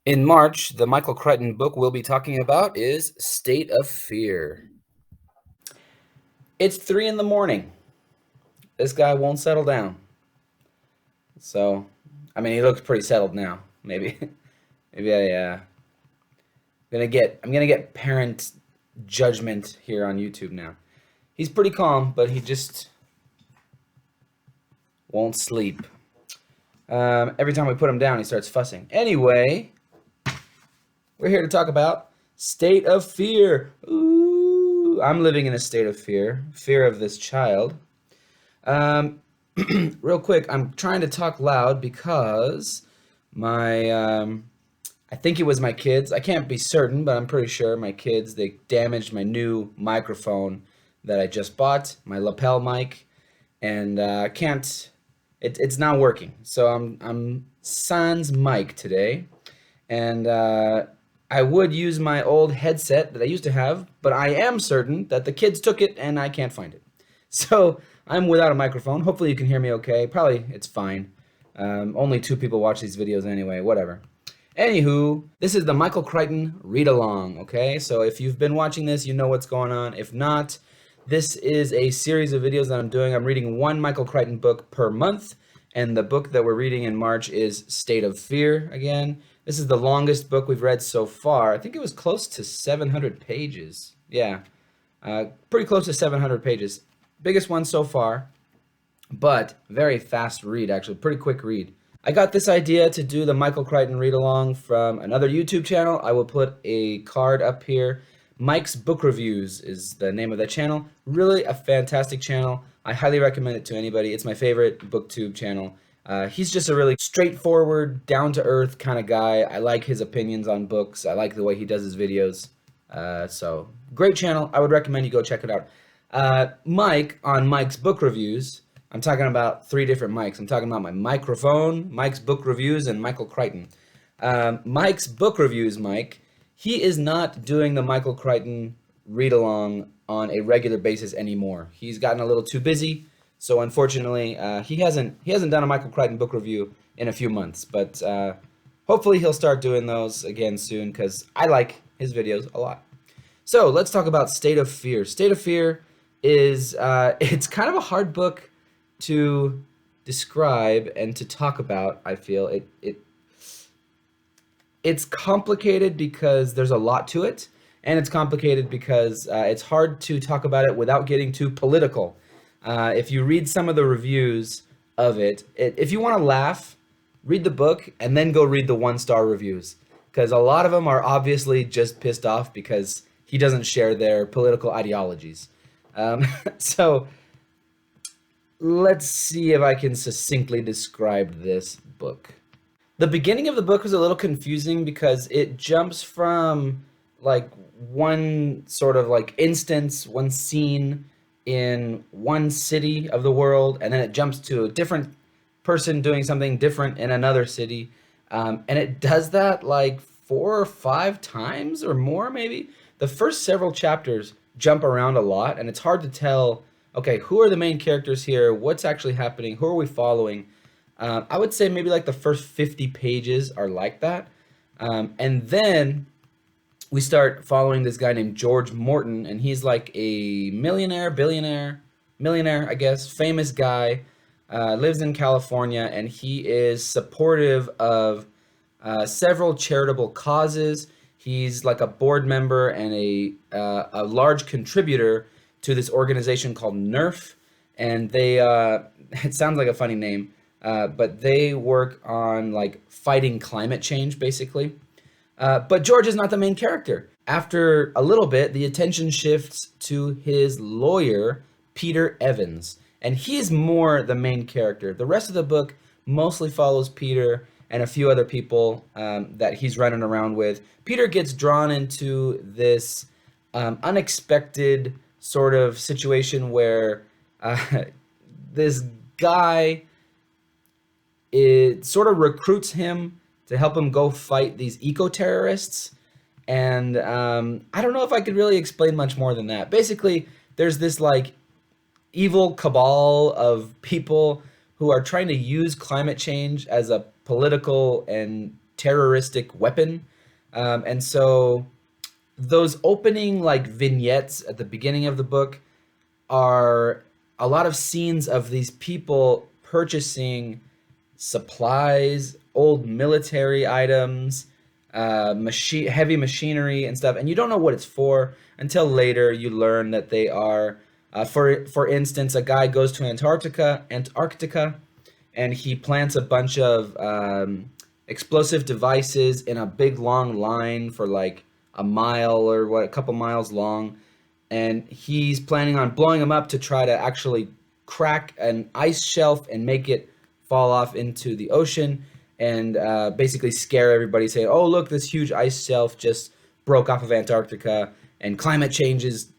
In March, the Michael Crichton book we'll be talking about is State of Fear. It's 3 in the morning. This guy won't settle down. So, I mean, he looks pretty settled now. Maybe, maybe I'm gonna get parent judgment here on YouTube now. He's pretty calm, but he just won't sleep. Every time we put him down, he starts fussing. Anyway, we're here to talk about State of Fear. Ooh, I'm living in a state of fear of this child. Um, Real quick, I'm trying to talk loud because I think it was my kids. I can't be certain, but I'm pretty sure my kids, they damaged my new microphone that I just bought, my lapel mic, and it's not working. So I'm sans mic today, and I would use my old headset that I used to have, but I am certain that the kids took it and I can't find it. So I'm without a microphone. Hopefully you can hear me okay. Probably it's fine. Only 2 people watch these videos anyway, whatever. Anywho, this is the Michael Crichton read along, okay? So if you've been watching this, you know what's going on. If not, this is a series of videos that I'm doing. I'm reading one Michael Crichton book per month, and the book that we're reading in March is State of Fear again. This is the longest book we've read so far. I think it was close to 700 pages. Yeah, pretty close to 700 pages. Biggest one so far, but very fast read, actually, pretty quick read. I got this idea to do the Michael Crichton read along from another YouTube channel. I will put a card up here. Mike's Book Reviews is the name of that channel. Really a fantastic channel. I highly recommend it to anybody. It's my favorite booktube channel. He's just a really straightforward, down-to-earth kind of guy. I like his opinions on books. I like the way he does his videos. So great channel. I would recommend you go check it out. Mike on Mike's Book Reviews. I'm talking about 3 different mics. I'm talking about my microphone, Mike's Book Reviews, and Michael Crichton. Mike's Book Reviews, Mike, he is not doing the Michael Crichton read-along on a regular basis anymore. He's gotten a little too busy, so unfortunately, he hasn't done a Michael Crichton book review in a few months. But hopefully, he'll start doing those again soon because I like his videos a lot. So let's talk about State of Fear. State of Fear is it's kind of a hard book to describe and to talk about. I feel it's complicated because there's a lot to it, and it's complicated because it's hard to talk about it without getting too political. If you read some of the reviews of if you want to laugh, read the book and then go read the 1-star reviews, because a lot of them are obviously just pissed off because he doesn't share their political ideologies. So let's see if I can succinctly describe this book. The beginning of the book was a little confusing because it jumps from like one sort of like instance, one scene in one city of the world, and then it jumps to a different person doing something different in another city. And it does that like 4 or 5 times or more, maybe. The first several chapters jump around a lot, and it's hard to tell, okay, who are the main characters here? What's actually happening? Who are we following? I would say maybe like the first 50 pages are like that. And then we start following this guy named George Morton, and he's like a millionaire, I guess, famous guy, lives in California, and he is supportive of several charitable causes. He's like a board member and a large contributor to this organization called NERF, and they it sounds like a funny name, but they work on like fighting climate change, basically. But George is not the main character. After a little bit, the attention shifts to his lawyer, Peter Evans, and he's more the main character. The rest of the book mostly follows Peter and a few other people that he's running around with. Peter gets drawn into this unexpected sort of situation where this guy sort of recruits him to help him go fight these eco-terrorists. And I don't know if I could really explain much more than that. Basically, there's this like evil cabal of people who are trying to use climate change as a political and terroristic weapon. And so those opening like vignettes at the beginning of the book are a lot of scenes of these people purchasing supplies, old military items, heavy machinery and stuff, and you don't know what it's for until later you learn that they are, for instance, a guy goes to Antarctica, and he plants a bunch of explosive devices in a big long line for like a mile or what, a couple miles long, and he's planning on blowing them up to try to actually crack an ice shelf and make it fall off into the ocean, and basically scare everybody, saying, "Oh, look, this huge ice shelf just broke off of Antarctica, and climate change is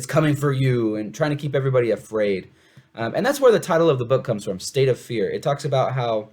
coming for you," and trying to keep everybody afraid. And that's where the title of the book comes from, State of Fear. It talks about how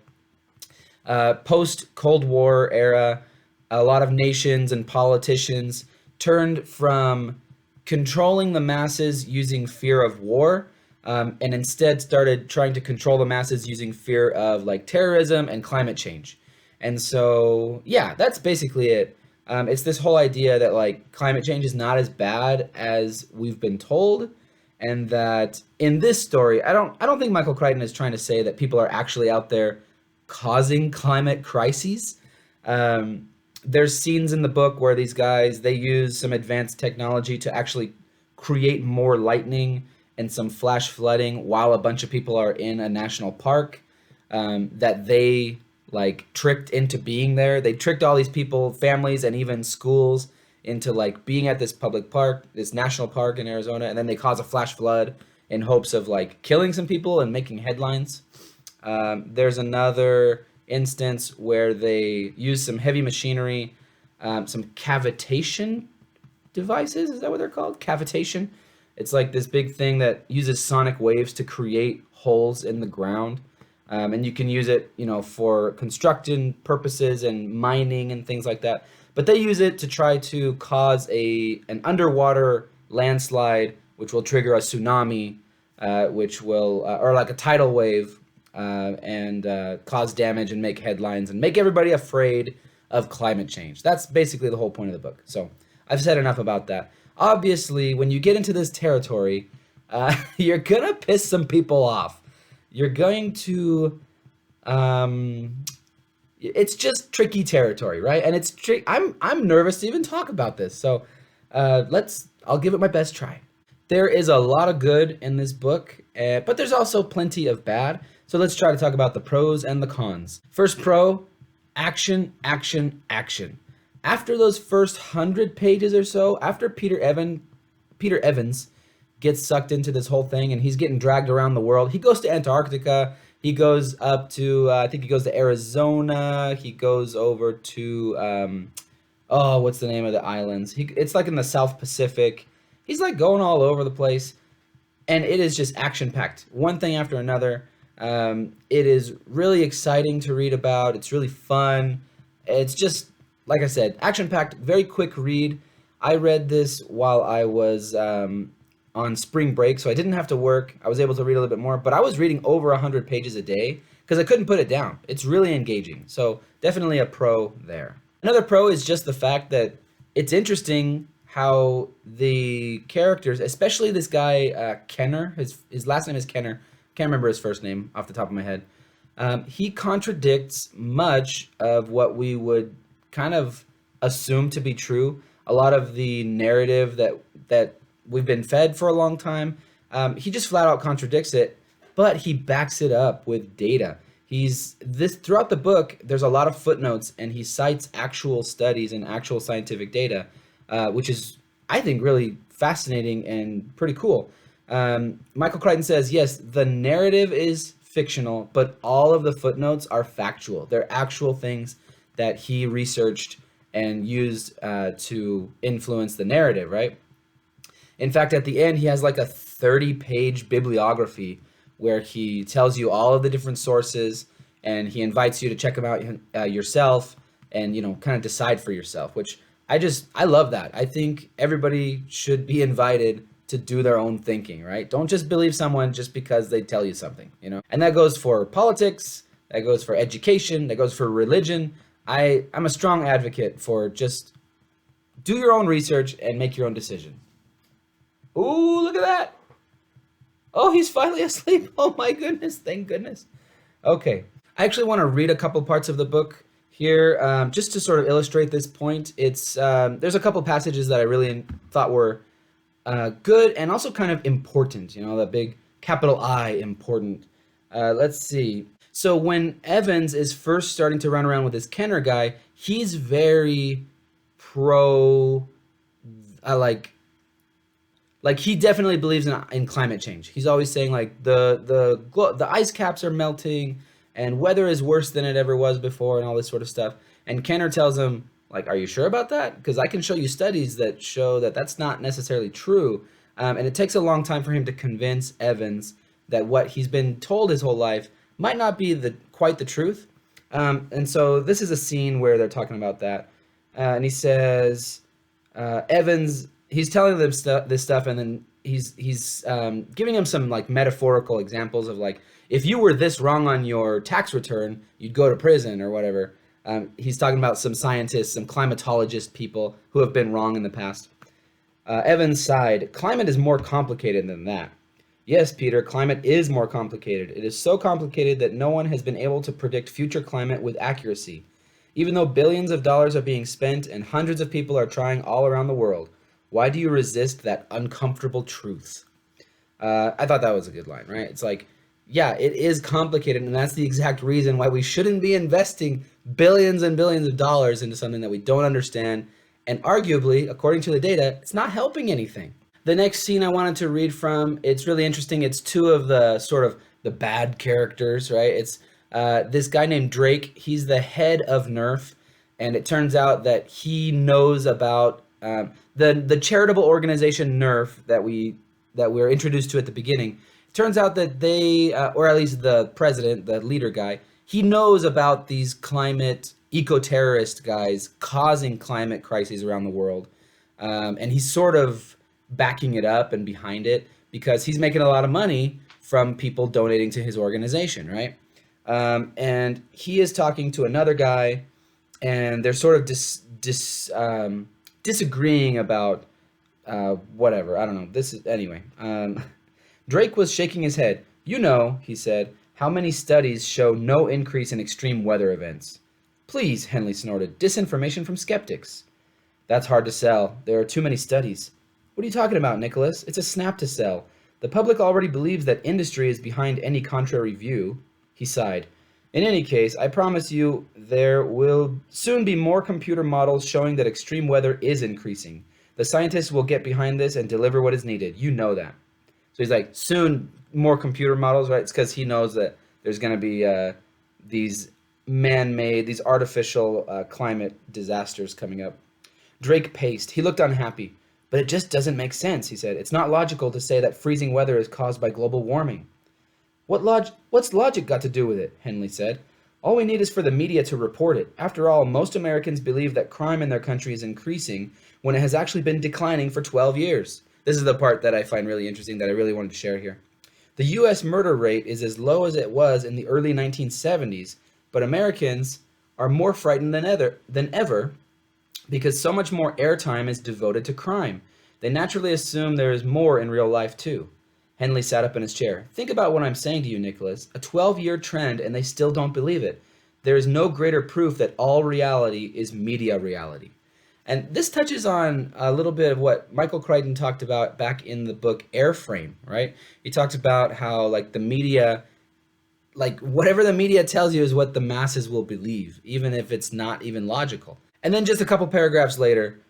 post Cold War era, a lot of nations and politicians turned from controlling the masses using fear of war, and instead started trying to control the masses using fear of like terrorism and climate change. And so, yeah, that's basically it. It's this whole idea that like climate change is not as bad as we've been told, and that in this story, I don't think Michael Crichton is trying to say that people are actually out there causing climate crises. There's scenes in the book where these guys, they use some advanced technology to actually create more lightning and some flash flooding while a bunch of people are in a national park, that they like tricked into being there. They tricked all these people, families, and even schools into like being at this public park, this national park in Arizona, and then they cause a flash flood in hopes of like killing some people and making headlines. There's another instance where they use some heavy machinery, some cavitation devices. Is that what they're called? Cavitation. It's like this big thing that uses sonic waves to create holes in the ground. And you can use it, for construction purposes and mining and things like that. But they use it to try to cause an underwater landslide, which will trigger a tsunami, which will, or like a tidal wave, and cause damage and make headlines and make everybody afraid of climate change. That's basically the whole point of the book. So I've said enough about that. Obviously, when you get into this territory, you're gonna piss some people off. You're going to, it's just tricky territory, right? And it's I'm nervous to even talk about this. So I'll give it my best try. There is a lot of good in this book, but there's also plenty of bad. So let's try to talk about the pros and the cons. First pro, action, action, action. After those first 100 pages or so, after Peter Evans gets sucked into this whole thing and he's getting dragged around the world, he goes to Antarctica, he goes up to, I think he goes to Arizona, he goes over to, what's the name of the islands? It's like in the South Pacific. He's like going all over the place, and it is just action-packed, one thing after another. It is really exciting to read about. It's really fun. It's just, like I said, action-packed, very quick read. I read this while I was on spring break, so I didn't have to work. I was able to read a little bit more, but I was reading over 100 pages a day because I couldn't put it down. It's really engaging, so definitely a pro there. Another pro is just the fact that it's interesting how the characters, especially this guy, Kenner, his last name is Kenner, can't remember his first name off the top of my head, he contradicts much of what we would kind of assume to be true. A lot of the narrative that we've been fed for a long time, he just flat out contradicts it, but he backs it up with data. Throughout the book, there's a lot of footnotes, and he cites actual studies and actual scientific data, which is, I think, really fascinating and pretty cool. Michael Crichton says, yes, the narrative is fictional, but all of the footnotes are factual. They're actual things that he researched and used to influence the narrative, right? In fact, at the end, he has like a 30-page bibliography where he tells you all of the different sources, and he invites you to check them out yourself and, kind of decide for yourself, which I love that. I think everybody should be invited to do their own thinking, right? Don't just believe someone just because they tell you something, And that goes for politics, that goes for education, that goes for religion. I'm a strong advocate for just do your own research and make your own decision. Ooh, look at that. Oh, he's finally asleep. Oh my goodness. Thank goodness. Okay. I actually want to read a couple parts of the book here, just to sort of illustrate this point. It's there's a couple passages that I really thought were good and also kind of important. You know, that big capital I important. Let's see. So when Evans is first starting to run around with this Kenner guy, he's very pro, like he definitely believes in climate change. He's always saying like the ice caps are melting and weather is worse than it ever was before and all this sort of stuff. And Kenner tells him like, "Are you sure about that? Because I can show you studies that show that that's not necessarily true." And it takes a long time for him to convince Evans that what he's been told his whole life might not be quite the truth. And so this is a scene where they're talking about that, and he says, Evans, he's telling them this stuff, and then he's giving him some like metaphorical examples of like, if you were this wrong on your tax return, you'd go to prison or whatever. He's talking about some scientists, some climatologist people who have been wrong in the past. Evans sighed. Climate is more complicated than that. Yes, Peter, climate is more complicated. It is so complicated that no one has been able to predict future climate with accuracy. Even though billions of dollars are being spent and hundreds of people are trying all around the world, why do you resist that uncomfortable truth? I thought that was a good line, right? It's like, yeah, it is complicated, and that's the exact reason why we shouldn't be investing billions and billions of dollars into something that we don't understand, and arguably, according to the data, it's not helping anything. The next scene I wanted to read from, it's really interesting. It's two of the sort of the bad characters, right? It's this guy named Drake. He's the head of Nerf, and it turns out that he knows about the charitable organization Nerf that we were introduced to at the beginning. It turns out that they, or at least the president, the leader guy, he knows about these climate eco-terrorist guys causing climate crises around the world, and he's sort of backing it up and behind it because he's making a lot of money from people donating to his organization, right? And he is talking to another guy, and they're sort of disagreeing about whatever. I don't know. This is anyway. Drake was shaking his head. You know, he said, how many studies show no increase in extreme weather events? Please, Henley snorted. Disinformation from skeptics. That's hard to sell. There are too many studies. What are you talking about, Nicholas? It's a snap to sell. The public already believes that industry is behind any contrary view. He sighed. In any case, I promise you there will soon be more computer models showing that extreme weather is increasing. The scientists will get behind this and deliver what is needed. You know that. So he's like, soon more computer models, right? It's because he knows that there's going to be these man-made, these artificial climate disasters coming up. Drake paced. He looked unhappy. But it just doesn't make sense, he said. It's not logical to say that freezing weather is caused by global warming. What's logic got to do with it? Henley said. All we need is for the media to report it. After all, most Americans believe that crime in their country is increasing when it has actually been declining for 12 years. This is the part that I find really interesting that I really wanted to share here. The U.S. murder rate is as low as it was in the early 1970s, but Americans are more frightened than ever because so much more airtime is devoted to crime. They naturally assume there is more in real life, too. Henley sat up in his chair. Think about what I'm saying to you, Nicholas. A 12-year trend, and they still don't believe it. There is no greater proof that all reality is media reality. And this touches on a little bit of what Michael Crichton talked about back in the book Airframe, right? He talks about how, like, the media, like, whatever the media tells you is what the masses will believe, even if it's not even logical. And then just a couple paragraphs later,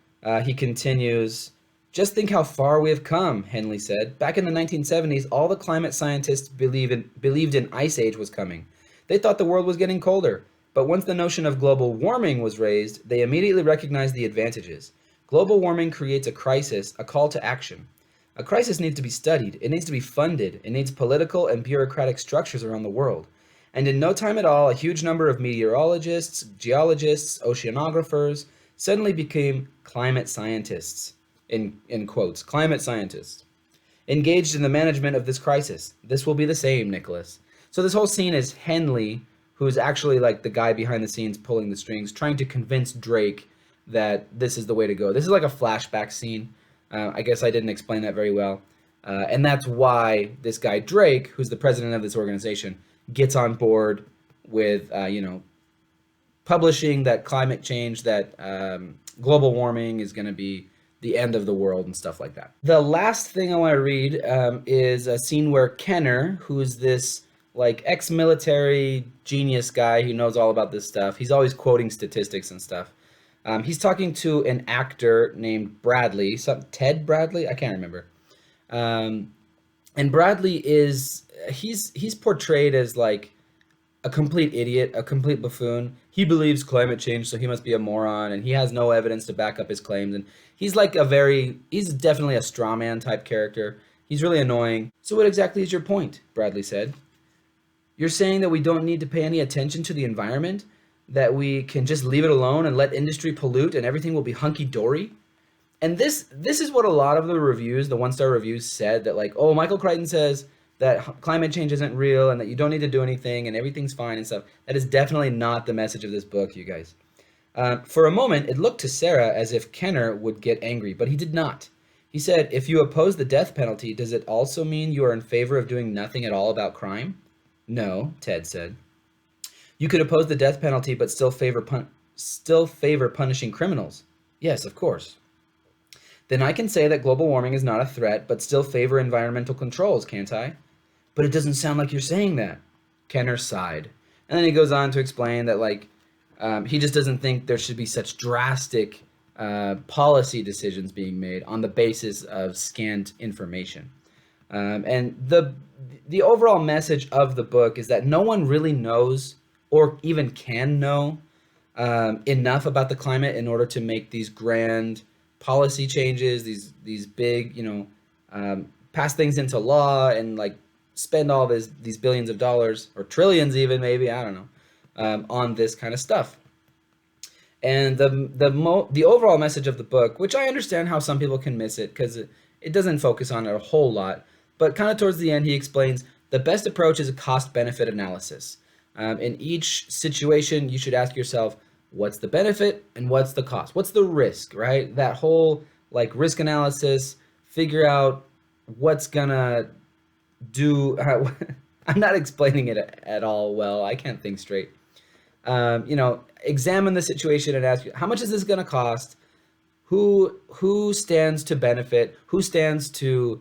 he continues, just think how far we have come, Henley said. Back in the 1970s, all the climate scientists believed an ice age was coming. They thought the world was getting colder. But once the notion of global warming was raised, they immediately recognized the advantages. Global warming creates a crisis, a call to action. A crisis needs to be studied. It needs to be funded. It needs political and bureaucratic structures around the world. And in no time at all, a huge number of meteorologists, geologists, oceanographers suddenly became climate scientists, in quotes, climate scientists, engaged in the management of this crisis. This will be the same, Nicholas. So this whole scene is Henley, who's actually like the guy behind the scenes pulling the strings, trying to convince Drake that this is the way to go. This is like a flashback scene. I guess I didn't explain that very well. And that's why this guy Drake, who's the president of this organization, gets on board with publishing that climate change, that global warming is going to be the end of the world and stuff like that. The last thing I want to read is a scene where Kenner, who's this like ex-military genius guy who knows all about this stuff, he's always quoting statistics and stuff. He's talking to an actor named Bradley, Ted Bradley, I can't remember. And Bradley he's portrayed as like a complete idiot, a complete buffoon. He believes climate change, so he must be a moron, and he has no evidence to back up his claims. And he's like he's definitely a straw man type character. He's really annoying. So what exactly is your point? Bradley said. You're saying that we don't need to pay any attention to the environment? That we can just leave it alone and let industry pollute and everything will be hunky-dory? And this is what a lot of the reviews, the one-star reviews said, that like, oh, Michael Crichton says that climate change isn't real and that you don't need to do anything and everything's fine and stuff. That is definitely not the message of this book, you guys. For a moment, it looked to Sarah as if Kenner would get angry, but he did not. He said, if you oppose the death penalty, does it also mean you are in favor of doing nothing at all about crime? No, Ted said. You could oppose the death penalty but still favor punishing criminals. Yes, of course. Then I can say that global warming is not a threat but still favor environmental controls, can't I? But it doesn't sound like you're saying that. Kenner sighed. And then he goes on to explain that like he just doesn't think there should be such drastic policy decisions being made on the basis of scant information. And the overall message of the book is that no one really knows or even can know enough about the climate in order to make these grand policy changes, these big, pass things into law and like spend all these billions of dollars or trillions even maybe, I don't know, on this kind of stuff. And the overall message of the book, which I understand how some people can miss it because it doesn't focus on it a whole lot, but kind of towards the end he explains the best approach is a cost-benefit analysis. In each situation, you should ask yourself, what's the benefit and what's the cost? What's the risk, right? That whole like risk analysis, figure out what's gonna do. I'm not explaining it at all well. I can't think straight. Examine the situation and ask, how much is this gonna cost? Who stands to benefit? Who stands to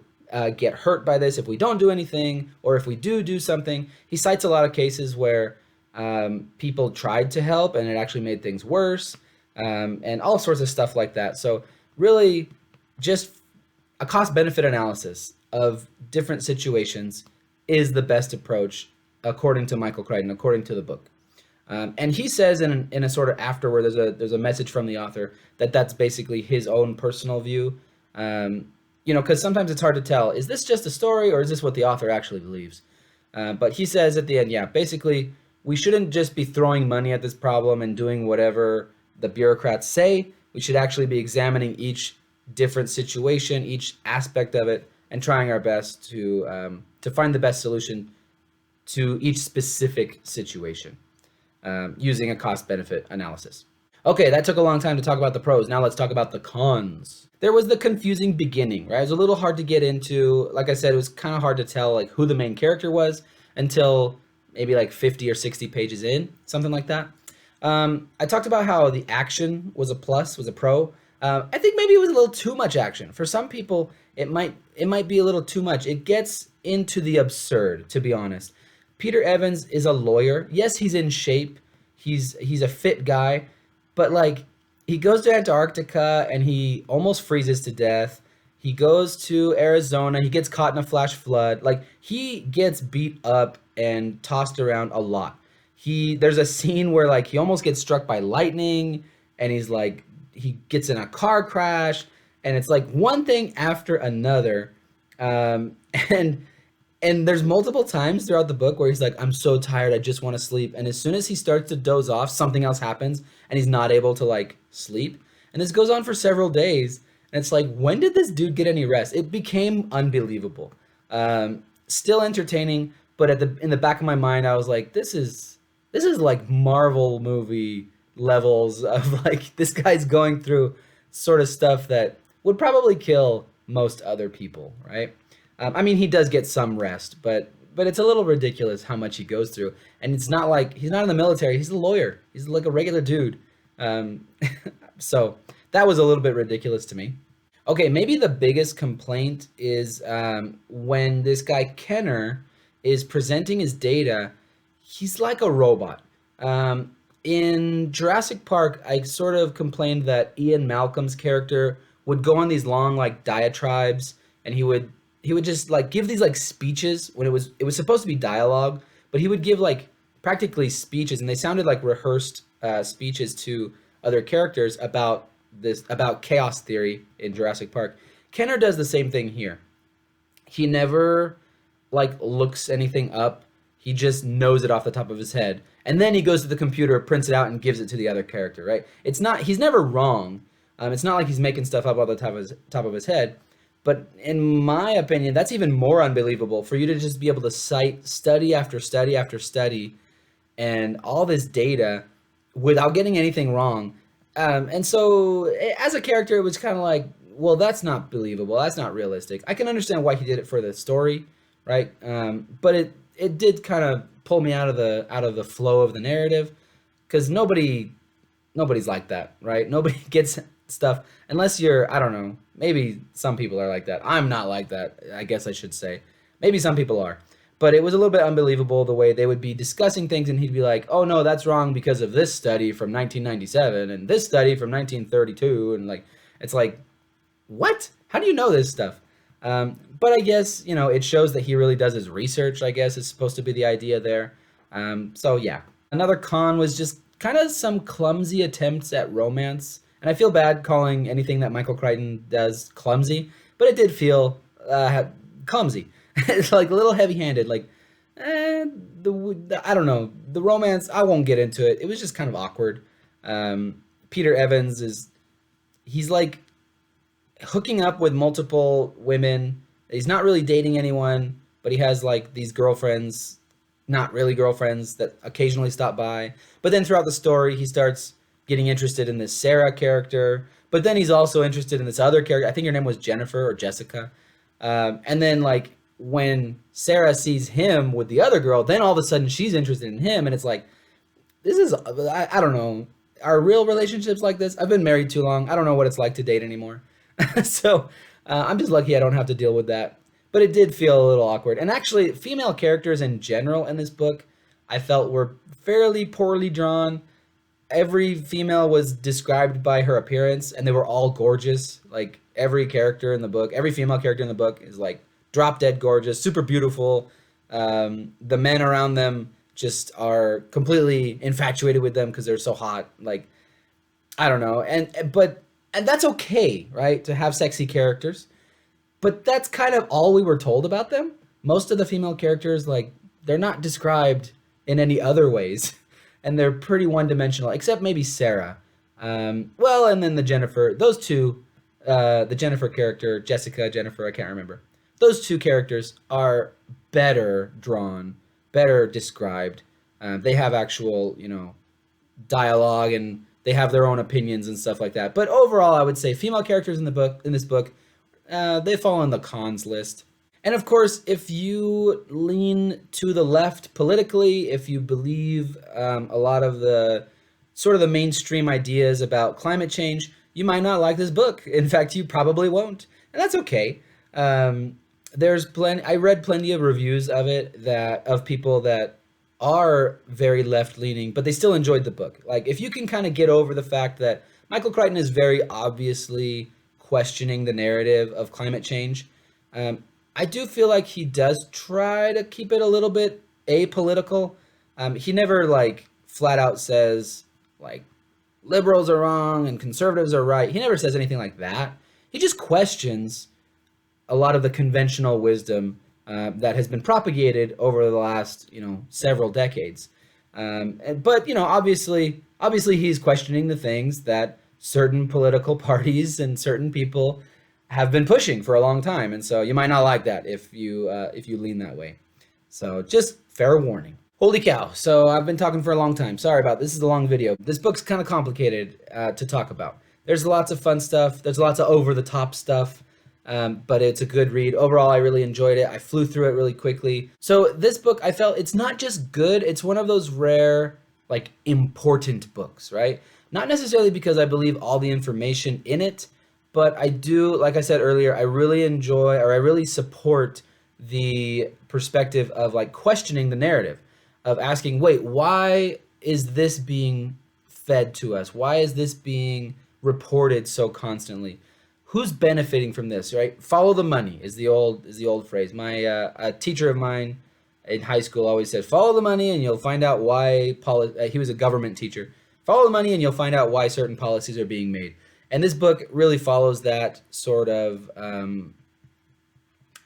get hurt by this if we don't do anything, or if we do something? He cites a lot of cases where people tried to help and it actually made things worse, and all sorts of stuff like that. So really just a cost-benefit analysis of different situations is the best approach according to Michael Crichton, according to the book. And he says in a sort of afterward, there's a message from the author that's basically his own personal view. Because sometimes it's hard to tell, is this just a story or is this what the author actually believes? But he says at the end, yeah, basically, we shouldn't just be throwing money at this problem and doing whatever the bureaucrats say. We should actually be examining each different situation, each aspect of it, and trying our best to find the best solution to each specific situation using a cost-benefit analysis. Okay, that took a long time to talk about the pros. Now let's talk about the cons. There was the confusing beginning, right? It was a little hard to get into. Like I said, it was kind of hard to tell like who the main character was until maybe like 50 or 60 pages in, something like that. I talked about how the action was a plus, was a pro. I think maybe it was a little too much action. For some people, it might be a little too much. It gets into the absurd, to be honest. Peter Evans is a lawyer. Yes, he's in shape. He's a fit guy, but like he goes to Antarctica and he almost freezes to death. He goes to Arizona. He gets caught in a flash flood. Like he gets beat up and tossed around a lot. There's a scene where like he almost gets struck by lightning and he gets in a car crash, and it's like one thing after another. And there's multiple times throughout the book where he's like, I'm so tired, I just want to sleep. And as soon as he starts to doze off, something else happens and he's not able to like sleep. And this goes on for several days. And it's like, when did this dude get any rest? It became unbelievable. Still entertaining, but in the back of my mind, I was like, this is this is like Marvel movie levels of like this guy's going through sort of stuff that would probably kill most other people, right? I mean, he does get some rest, but it's a little ridiculous how much he goes through, and it's not like he's not in the military. He's a lawyer. He's like a regular dude. Um, so that was a little bit ridiculous to me. Okay, maybe the biggest complaint is when this guy Kenner is presenting his data, he's like a robot. In Jurassic Park, I sort of complained that Ian Malcolm's character would go on these long like diatribes, and he would just like give these like speeches when it was supposed to be dialogue, but he would give like practically speeches, and they sounded like rehearsed speeches to other characters about chaos theory in Jurassic Park. Kenner does the same thing here. He never like looks anything up. He just knows it off the top of his head. And then he goes to the computer, prints it out, and gives it to the other character, right? It's not he's never wrong. It's not like he's making stuff up off the top of his head. But in my opinion, that's even more unbelievable for you to just be able to cite study after study after study and all this data without getting anything wrong. And so, as a character, it was kind of like, well, that's not believable. That's not realistic. I can understand why he did it for the story, right? But it did kind of pull me out of the flow of the narrative because nobody's like that, right? Nobody gets stuff unless you're, I don't know, maybe some people are like that. I'm not like that, I guess I should say. Maybe some people are. But it was a little bit unbelievable the way they would be discussing things and he'd be like, "Oh no, that's wrong because of this study from 1997 and this study from 1932." And like it's like, "What? How do you know this stuff?" But I guess, it shows that he really does his research, I guess is supposed to be the idea there. So yeah. Another con was just kind of some clumsy attempts at romance. And I feel bad calling anything that Michael Crichton does clumsy, but it did feel clumsy. It's like a little heavy-handed. Like, I don't know. The romance, I won't get into it. It was just kind of awkward. Peter Evans he's like hooking up with multiple women. He's not really dating anyone, but he has like these girlfriends, not really girlfriends, that occasionally stop by. But then throughout the story, he starts getting interested in this Sarah character. But then he's also interested in this other character. I think her name was Jennifer or Jessica. And then like when Sarah sees him with the other girl, then all of a sudden she's interested in him, and it's like, this is I don't know. Are real relationships like this? I've been married too long. I don't know what it's like to date anymore. So I'm just lucky I don't have to deal with that. But it did feel a little awkward. And actually, female characters in general in this book, I felt were fairly poorly drawn. Every female was described by her appearance, and they were all gorgeous. Like every character in the book, every female character in the book is like drop dead gorgeous, super beautiful. The men around them just are completely infatuated with them because they're so hot. Like, I don't know. And that's okay, right? To have sexy characters. But that's kind of all we were told about them. Most of the female characters, like, they're not described in any other ways. And they're pretty one-dimensional, except maybe Sarah. Well, and then those two, the Jennifer character, Jennifer, I can't remember. Those two characters are better drawn, better described. They have actual, dialogue, and they have their own opinions and stuff like that. But overall, I would say female characters in this book, they fall on the cons list. And of course, if you lean to the left politically, if you believe a lot of the sort of the mainstream ideas about climate change, you might not like this book. In fact, you probably won't, and that's okay. There's plenty. I read plenty of reviews of it of people that are very left leaning, but they still enjoyed the book. Like, if you can kind of get over the fact that Michael Crichton is very obviously questioning the narrative of climate change. I do feel like he does try to keep it a little bit apolitical. He never like flat out says like liberals are wrong and conservatives are right. He never says anything like that. He just questions a lot of the conventional wisdom that has been propagated over the last several decades. But obviously he's questioning the things that certain political parties and certain people have been pushing for a long time, and so you might not like that if you lean that way. So just fair warning. Holy cow. So I've been talking for a long time. Sorry about this. This is a long video. This book's kind of complicated to talk about. There's lots of fun stuff. There's lots of over-the-top stuff, but it's a good read. Overall, I really enjoyed it. I flew through it really quickly. So this book, I felt it's not just good. It's one of those rare, like, important books, right? Not necessarily because I believe all the information in it, but I do, like I said earlier, I really enjoy, or I really support the perspective of like questioning the narrative, of asking, wait, why is this being fed to us? Why is this being reported so constantly? Who's benefiting from this, right? Follow the money is the old phrase. My a teacher of mine in high school always said, follow the money and you'll find out why he was a government teacher. Follow the money and you'll find out why certain policies are being made. And this book really follows that sort of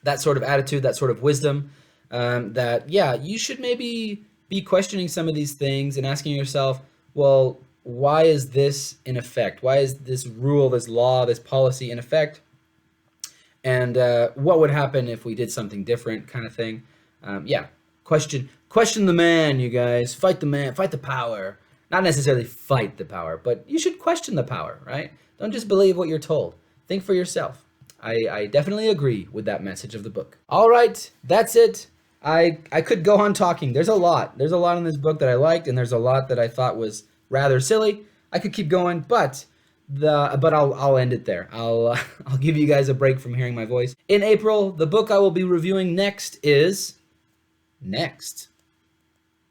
attitude, that sort of wisdom, that, yeah, you should maybe be questioning some of these things and asking yourself, well, why is this in effect? Why is this rule, this law, this policy in effect? And what would happen if we did something different, kind of thing. Yeah, question the man, you guys. Fight the man, fight the power. Not necessarily fight the power, but you should question the power, right? Don't just believe what you're told. Think for yourself. I definitely agree with that message of the book. All right, that's it. I could go on talking. There's a lot. There's a lot in this book that I liked, and there's a lot that I thought was rather silly. I could keep going, but I'll end it there. I'll give you guys a break from hearing my voice. In April, the book I will be reviewing next is Next.